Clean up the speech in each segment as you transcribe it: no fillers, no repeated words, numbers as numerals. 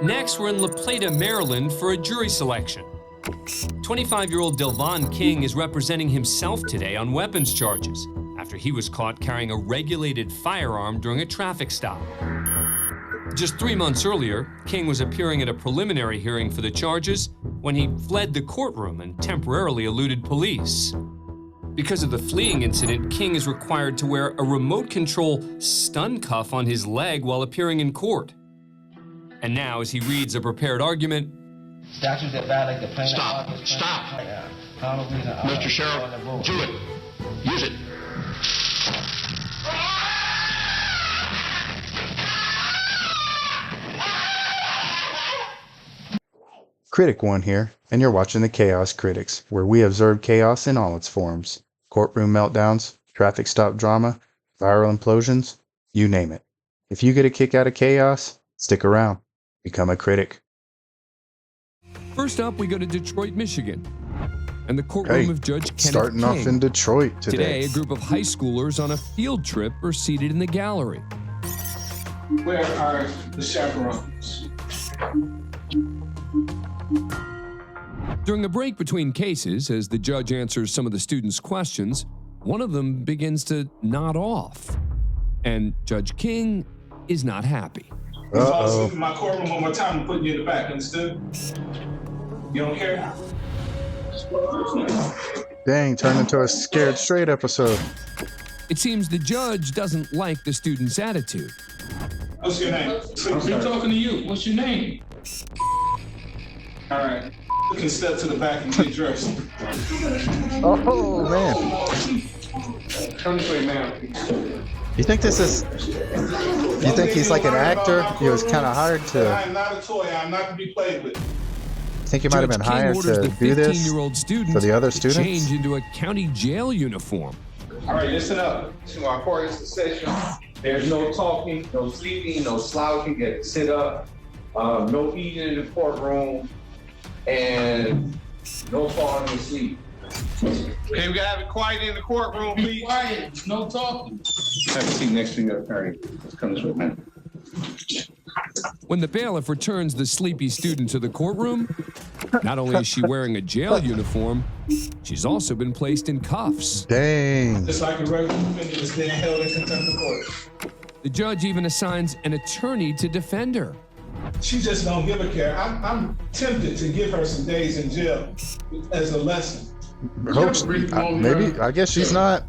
Next, we're in La Plata, Maryland for a jury selection. 25-year-old Delvon King is representing himself today on weapons charges after he was caught carrying a regulated firearm during a traffic stop. Just 3 months earlier, King was appearing at a preliminary hearing for the charges when he fled the courtroom and temporarily eluded police. Because of the fleeing incident, King is required to wear a remote control stun cuff on his leg while appearing in court. And now, as he reads a prepared argument, statutes that violate the plaintiff. Stop. Mr. Sheriff, do it. Use it. Critic One here, and you're watching the Chaos Critics, where we observe chaos in all its forms. Courtroom meltdowns, traffic stop drama, viral implosions, you name it. If you get a kick out of chaos, stick around. Become a critic. First up, we go to Detroit, Michigan, and the courtroom of Judge Kenneth starting King. off in Detroit today. Today, a group of high schoolers on a field trip are seated in the gallery. Where are the chaperones? During a break between cases, as the judge answers some of the students' questions, one of them begins to nod off, and Judge King is not happy. Fall asleep in my courtroom one more time and put you in the back, understood? You don't care? Dang, turned into a Scared Straight episode. It seems the judge doesn't like the student's attitude. What's your name? I'm talking to you. What's your name? All right. You can step to the back and get dressed. Oh, man. Turn this way, ma'am. You think this is... You think he's like an actor? He was kind of hired to... I am not a toy. I'm not to be played with. Think he might have been hired to do this for the other students? Change into a county jail uniform. All right, listen up. To our court is the session. There's no talking, no sleeping, no slouching. You get to sit up. No eating in the courtroom, and no falling asleep. Okay, we gotta have it quiet in the courtroom, please. Quiet. No talking. Have a seat next to your attorney. Let's come this way, man. When the bailiff returns the sleepy student to the courtroom, not only is she wearing a jail uniform, she's also been placed in cuffs. Dang. Just like a regular defendant is being held in contempt of court. The judge even assigns an attorney to defend her. She just don't give a care. I'm tempted to give her some days in jail as a lesson. Maybe, I guess she's not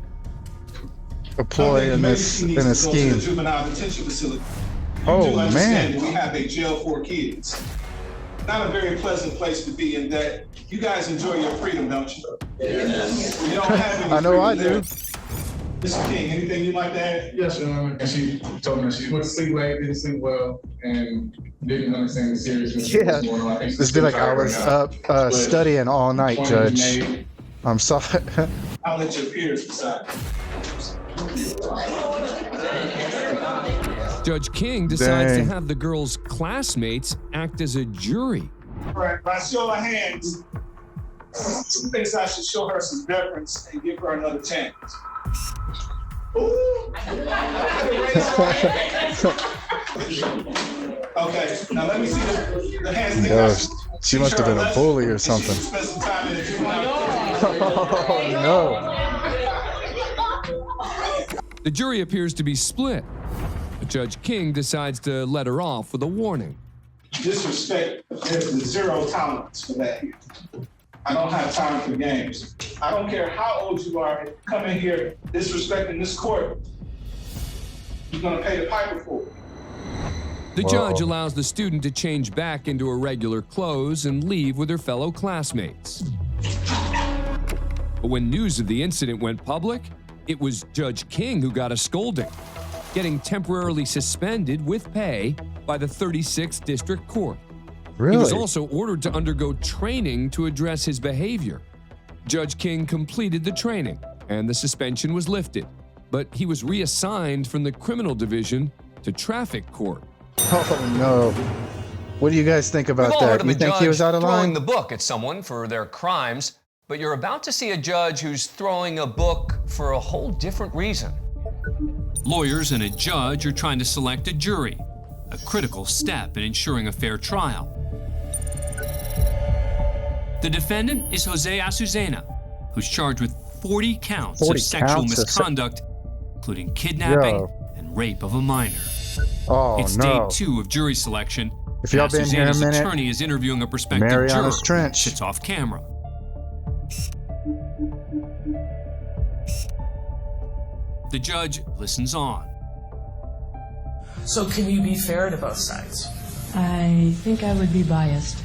a ploy in this, in a scheme. Juvenile detention facility. Oh, man. We have a jail for kids. Not a very pleasant place to be in that. You guys enjoy your freedom, don't you? Yes. You don't have any I know I do. Mr. King, anything you'd like to add? Yes, Your Honor. And she told me that she went to sleep late, didn't sleep well, and didn't understand the seriousness of what's going on. This be like I was up studying all night, Judge. I'm sorry. I'll let your peers decide. Judge King decides to have the girl's classmates act as a jury. All right, by show of hands, who thinks I should show her some deference and give her another chance? Ooh! Okay, now let me see the hands. Gosh, she must have been a bully or something. Oh, no. The jury appears to be split, but Judge King decides to let her off with a warning. Disrespect, there's zero tolerance for that here. I don't have time for games. I don't care how old you are, come in here disrespecting this court, you're gonna pay the piper for it. The judge allows the student to change back into her regular clothes and leave with her fellow classmates. But when news of the incident went public, it was Judge King who got a scolding, getting temporarily suspended with pay by the 36th District Court. Really? He was also ordered to undergo training to address his behavior. Judge King completed the training, and the suspension was lifted, but he was reassigned from the criminal division to traffic court. Oh, no. What do you guys think about that? You think he was out of line? Throwing the book at someone for their crimes, but you're about to see a judge who's throwing a book for a whole different reason. Lawyers and a judge are trying to select a jury. a critical step in ensuring a fair trial. The defendant is Jose Azucena, who's charged with 40 counts of sexual misconduct, including kidnapping and rape of a minor. Oh, it's no. day 2 of jury selection. If y'all been here a minute, attorney is interviewing a prospective Mariana's juror who Trench. sits off camera. The judge listens on. So can you be fair to both sides? I think I would be biased.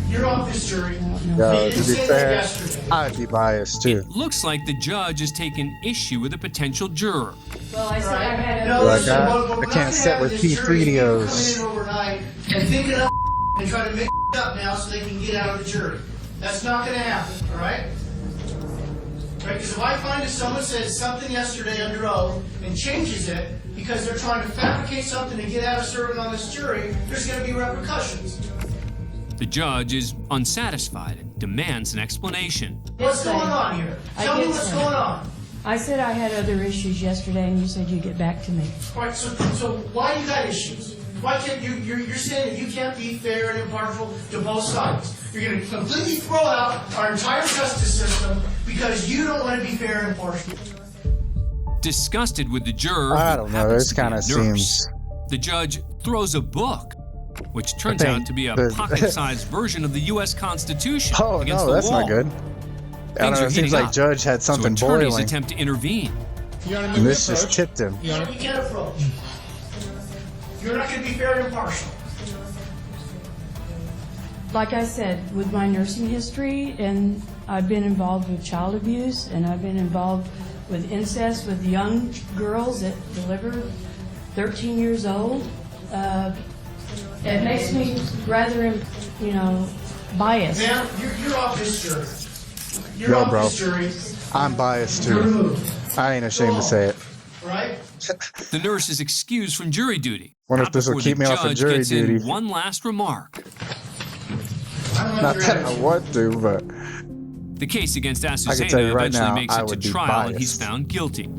You're off this jury. To be fair, I'd be biased too. It looks like the judge has taken issue with a potential juror. Well, I said I had No, Like listen, what we're I not can't gonna sit have with is this jury P3DOs. come in overnight and think it up and try to make it up now so they can get out of the jury. That's not going to happen, all right? Right? Because if I find that someone says something yesterday under oath and changes it because they're trying to fabricate something to get out of serving on this jury, there's going to be repercussions. The judge is unsatisfied and demands an explanation. What's going on here? Tell me what's going on. I said I had other issues yesterday, and you said you'd get back to me. All right, so why you got issues? Why can't you're saying that you can't be fair and impartial to both sides? You're going to completely throw out our entire justice system because you don't want to be fair and impartial. Disgusted with the juror, I who don't know. happens This to be a kind of nurse, seems. the judge throws a book, which turns think out to be a the- pocket-sized version of the U.S. Constitution Oh against no, the that's wall. not good. I Things don't know. are It seems heating like up. Judge had something So attorneys boiling, attempt to intervene. and this just tipped him. You can't approach. You're not going to be fair and impartial. Like I said, with my nursing history, and I've been involved with child abuse, and I've been involved with incest with young girls that deliver 13 years old. It makes me rather, biased. Ma'am, you're off this jury. You're No, off bro. this jury. I'm biased You're too. removed. I ain't ashamed to say it. Right? The nurse is excused from jury duty. Wonder if Not this will before keep the me off of judge jury gets in duty. one last remark. I don't Not like your that I attitude. want to, but The case against I can tell Azucena you right eventually now, makes I it to would be trial and he's biased. found guilty.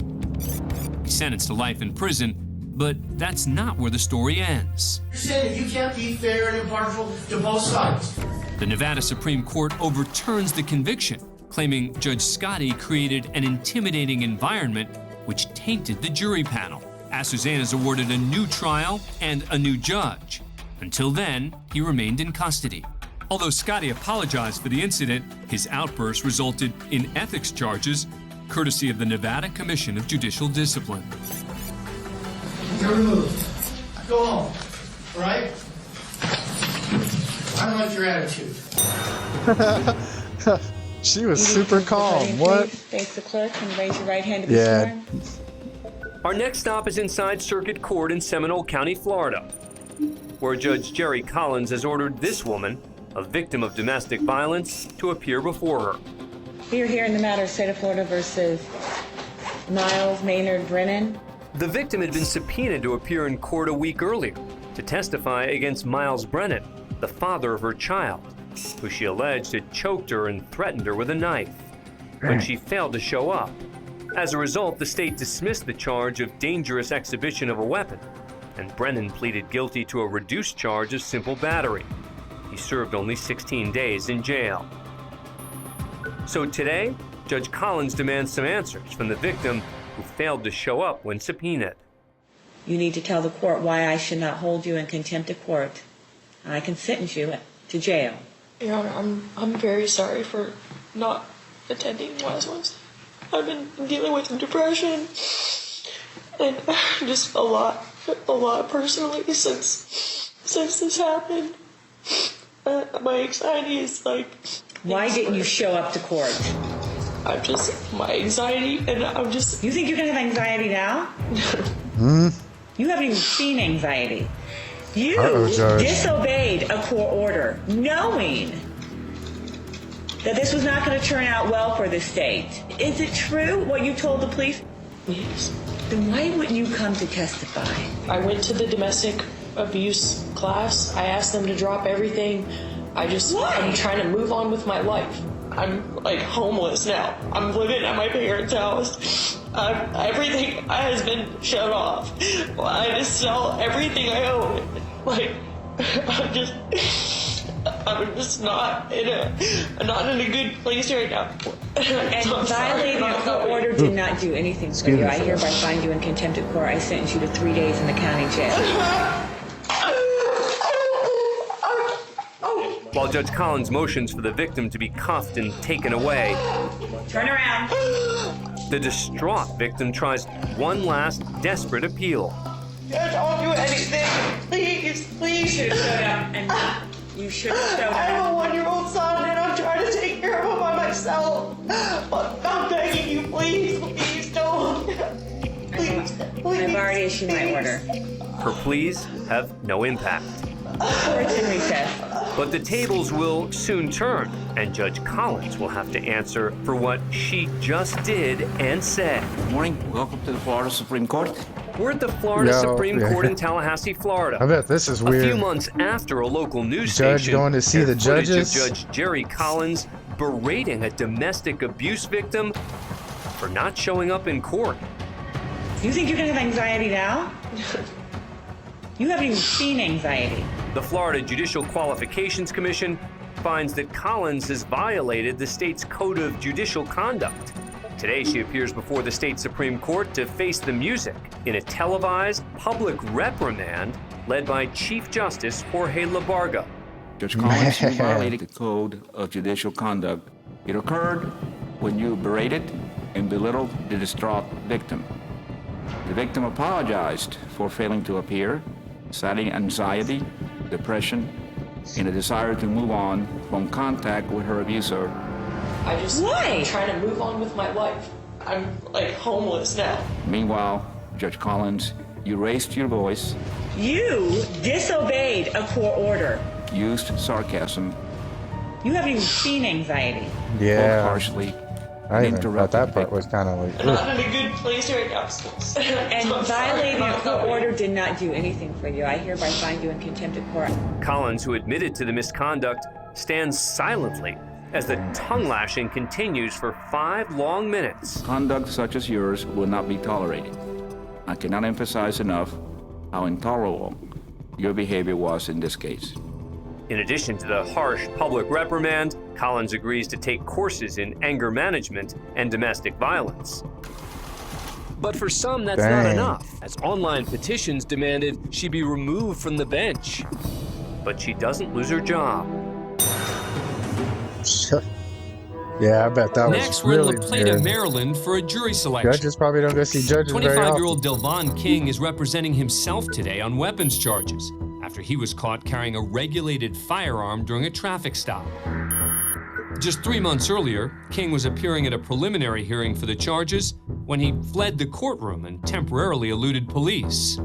He's sentenced to life in prison, but that's not where the story ends. You're saying that you can't be fair and impartial to both sides. The Nevada Supreme Court overturns the conviction, claiming Judge Scotti created an intimidating environment which tainted the jury panel. Azucena is awarded a new trial and a new judge. Until then, he remained in custody. Although Scotti apologized for the incident, his outburst resulted in ethics charges, courtesy of the Nevada Commission of Judicial Discipline. You're removed. Go home. All right? I don't like your attitude. she was super calm. What? Face the clerk and raise your right hand to be Yeah. sworn. Our next stop is inside Circuit Court in Seminole County, Florida, where Judge Jerry Collins has ordered this woman, a victim of domestic violence, to appear before her. You're here in the matter of State of Florida versus Miles Maynard Brennan. The victim had been subpoenaed to appear in court a week earlier to testify against Miles Brennan, the father of her child, who she alleged had choked her and threatened her with a knife, but she failed to show up. As a result, the state dismissed the charge of dangerous exhibition of a weapon, and Brennan pleaded guilty to a reduced charge of simple battery. He served only 16 days in jail. So today, Judge Collins demands some answers from the victim who failed to show up when subpoenaed. You need to tell the court why I should not hold you in contempt of court. I can sentence you to jail. Your Honor, I'm very sorry for not attending last Wednesday. I've been dealing with depression and just a lot personally since this happened. My anxiety is like... Why didn't you show up to court? My anxiety, and I'm just... You think you're going to have anxiety now? You haven't even seen anxiety. You disobeyed a court order, knowing that this was not going to turn out well for the state. Is it true what you told the police? Yes. Then why wouldn't you come to testify? I went to the domestic abuse class. I asked them to drop everything. Why? I'm trying to move on with my life. I'm like homeless now. I'm living at my parents' house. Everything has been shut off. I had to sell everything I own. Like, I'm just not in a good place right now. And violating a court order did not do anything for you. I hereby find you in contempt of court. I sentence you to 3 days in the county jail. While Judge Collins motions for the victim to be cuffed and taken away, Turn around. the distraught victim tries one last desperate appeal. I don't do anything. Please. You should have showed up. And you should have showed I have up. a 1-year-old son and I'm trying to take care of him by myself. I'm begging you, please don't. Please. I've already issued my order. Her pleas have no impact. Court's in recess. But the tables will soon turn, and Judge Collins will have to answer for what she just did and said. Good morning. Welcome to the Florida Supreme Court. We're at the Florida Supreme Court in Tallahassee, Florida. I bet this is weird. A few months after a local news Judge station going to see aired the footage judges? of Judge Jerry Collins berating a domestic abuse victim for not showing up in court. You think you're going to have anxiety now? You haven't even seen anxiety. The Florida Judicial Qualifications Commission finds that Collins has violated the state's Code of Judicial Conduct. Today, she appears before the state Supreme Court to face the music in a televised public reprimand led by Chief Justice Jorge Labarga. Judge Collins, you violated the Code of Judicial Conduct. It occurred when you berated and belittled the distraught victim. The victim apologized for failing to appear, citing anxiety, depression, and a desire to move on from contact with her abuser. I'm trying to move on with my life. I'm like homeless now. Meanwhile, Judge Collins, you raised your voice, You disobeyed a court order. used sarcasm, You haven't even seen anxiety. Yeah. spoke harshly, I and even thought interrupted that the part victim. was kind of like, I'm not in a good place right now. And violating a court order did not do anything for you. I hereby find you in contempt of court. Collins, who admitted to the misconduct, stands silently as the tongue lashing continues for 5 long minutes. Conduct such as yours will not be tolerated. I cannot emphasize enough how intolerable your behavior was in this case. In addition to the harsh public reprimand, Collins agrees to take courses in anger management and domestic violence. But for some, that's not enough, as online petitions demanded she be removed from the bench. But she doesn't lose her job. yeah, I bet that was Next, we're really in La Plata, weird. Maryland for a jury selection. Judges probably don't go see judges very often. 25-year-old Delvon King is representing himself today on weapons charges after he was caught carrying a regulated firearm during a traffic stop. Just 3 months earlier, King was appearing at a preliminary hearing for the charges when he fled the courtroom and temporarily eluded police.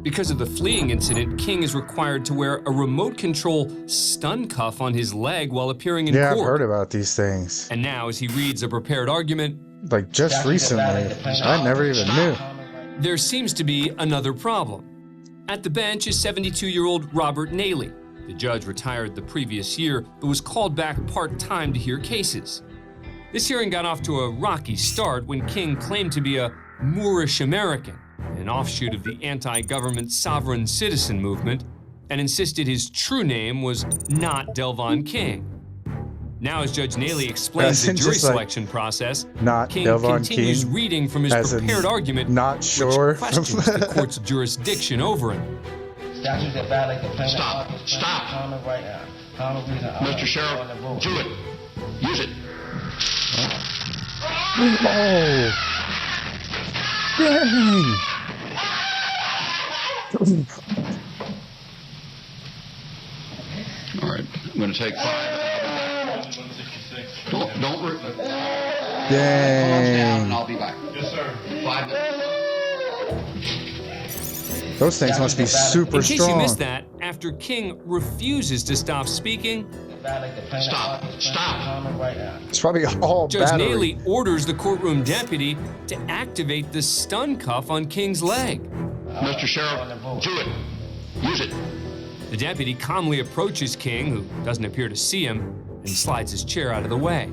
Because of the fleeing incident, King is required to wear a remote control stun cuff on his leg while appearing in Yeah, court. I've heard about these things. And now, as he reads a prepared argument, Like just recently, I never even knew. there seems to be another problem. At the bench is 72-year-old Robert Naley. The judge retired the previous year, but was called back part-time to hear cases. This hearing got off to a rocky start when King claimed to be a Moorish American, an offshoot of the anti-government sovereign citizen movement, and insisted his true name was not Delvon King. Now, as Judge Naley explains the As in jury just like, selection process, not King Delvon continues King, reading from his as in prepared argument, not sure. which questions the court's jurisdiction over him. Statutes that violate the plaintiff's Stop. office, Stop. common right now. Common reason, Mr. Sheriff, do it. Use it. Oh, dang. All right, I'm going to take 5. Don't. Dang. And I'll be back. Yes, sir. 5 minutes. Those things must be super In case strong. you missed that, after King refuses to stop speaking, Stop. It's probably all Judge battery. Naley orders the courtroom deputy to activate the stun cuff on King's leg. Mr. Sheriff, do it. Use it. The deputy calmly approaches King, who doesn't appear to see him, and slides his chair out of the way.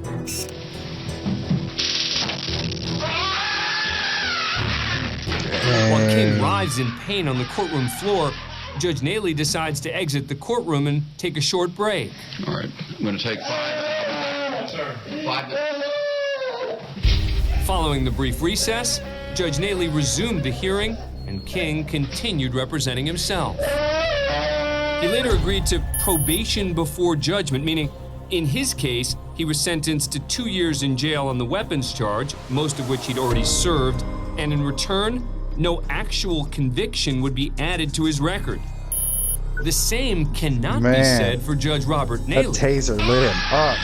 While King writhes in pain on the courtroom floor, Judge Naley decides to exit the courtroom and take a short break. All right, I'm going to take 5. Sir, 5 minutes. Following the brief recess, Judge Naley resumed the hearing, and King continued representing himself. He later agreed to probation before judgment, meaning in his case, he was sentenced to 2 years in jail on the weapons charge, most of which he'd already served, and in return, no actual conviction would be added to his record. The same cannot be said for Judge Robert Naley. That taser lit him up.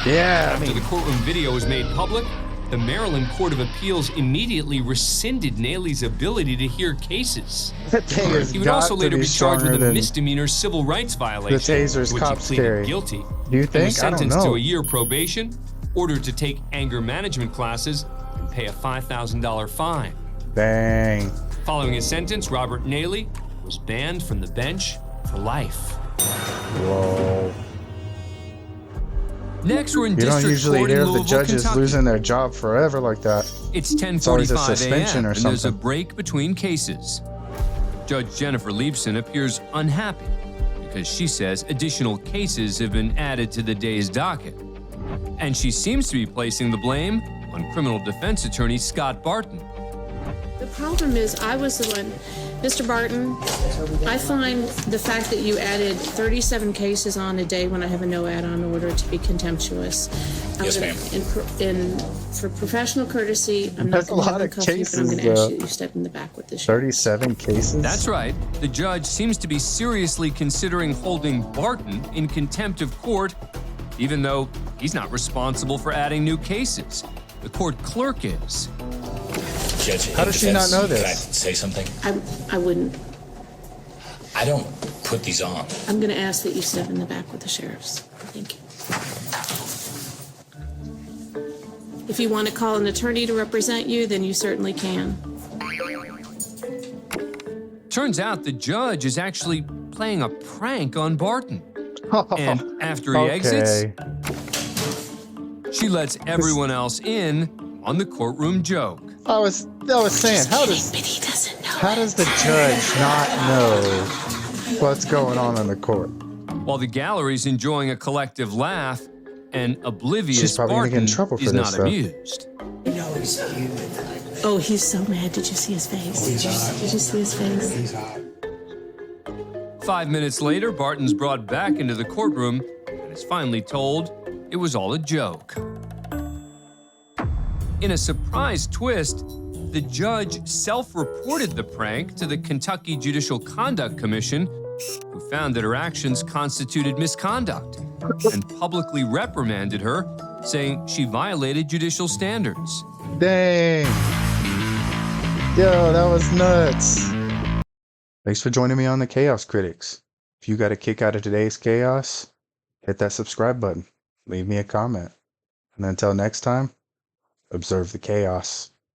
Yeah, After the courtroom video was made public, the Maryland Court of Appeals immediately rescinded Naley's ability to hear cases. That thing has He would got also to later be be charged with stronger a than misdemeanor civil rights violation, the taser's to which he cops pleaded carry. guilty. Do you He was think? I don't sentenced know. to a year probation, ordered to take anger management classes, and pay a $5,000 fine. Dang. Following his sentence, Robert Naley was banned from the bench for life. Whoa. Next, we're in You don't District usually Court in hear the Louisville, judges Kentucky. losing their job forever like that. It's It's always a 10:45 suspension a.m. or and there's a something. break between cases. Judge Jennifer Leibson appears unhappy because she says additional cases have been added to the day's docket. And she seems to be placing the blame on criminal defense attorney Scott Barton. The problem is, I was the one, Mr. Barton, I find the fact that you added 37 cases on a day when I have a no add-on order to be contemptuous. Yes, ma'am. For professional courtesy, I'm That's not going a to lot of handcuff you, but I'm cases, going to ask though. you to step in the back with this. 37 cases? That's right. The judge seems to be seriously considering holding Barton in contempt of court, even though he's not responsible for adding new cases. The court clerk is. Judge, How does she not know Can I this? say something? I wouldn't. I don't put these on. I'm going to ask that you step in the back with the sheriffs. Thank you. If you want to call an attorney to represent you, then you certainly can. Turns out the judge is actually playing a prank on Barton. And after he exits, she lets everyone else in on the courtroom joke. I was saying, how does the judge not know what's going on in the court? While the gallery's enjoying a collective laugh, an oblivious She's probably gonna get in Barton trouble for is this not stuff. amused. Oh, he's so mad. Did you see his face? Did you see his face? 5 minutes later, Barton's brought back into the courtroom and is finally told it was all a joke. In a surprise twist, the judge self-reported the prank to the Kentucky Judicial Conduct Commission, who found that her actions constituted misconduct and publicly reprimanded her, saying she violated judicial standards. Dang. Yo, that was nuts. Thanks for joining me on the Chaos Critics. If you got a kick out of today's chaos, hit that subscribe button. Leave me a comment. And until next time, observe the chaos.